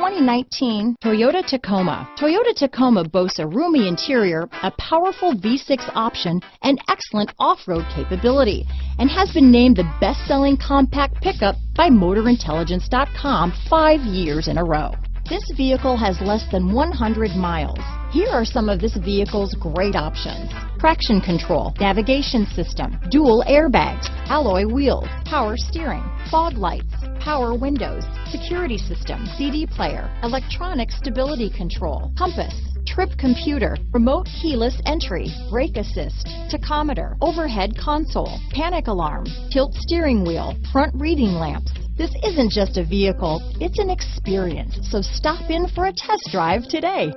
2019 Toyota Tacoma. Toyota Tacoma boasts a roomy interior, a powerful V6 option, and excellent off-road capability, and has been named the best-selling compact pickup by MotorIntelligence.com 5 years in a row. This vehicle has less than 100 miles. Here are some of this vehicle's great options: traction control, navigation system, dual airbags, alloy wheels, power steering, fog lights, power windows, security system, CD player, electronic stability control, compass, trip computer, remote keyless entry, brake assist, tachometer, overhead console, panic alarm, tilt steering wheel, front reading lamps. This isn't just a vehicle, it's an experience, so stop in for a test drive today.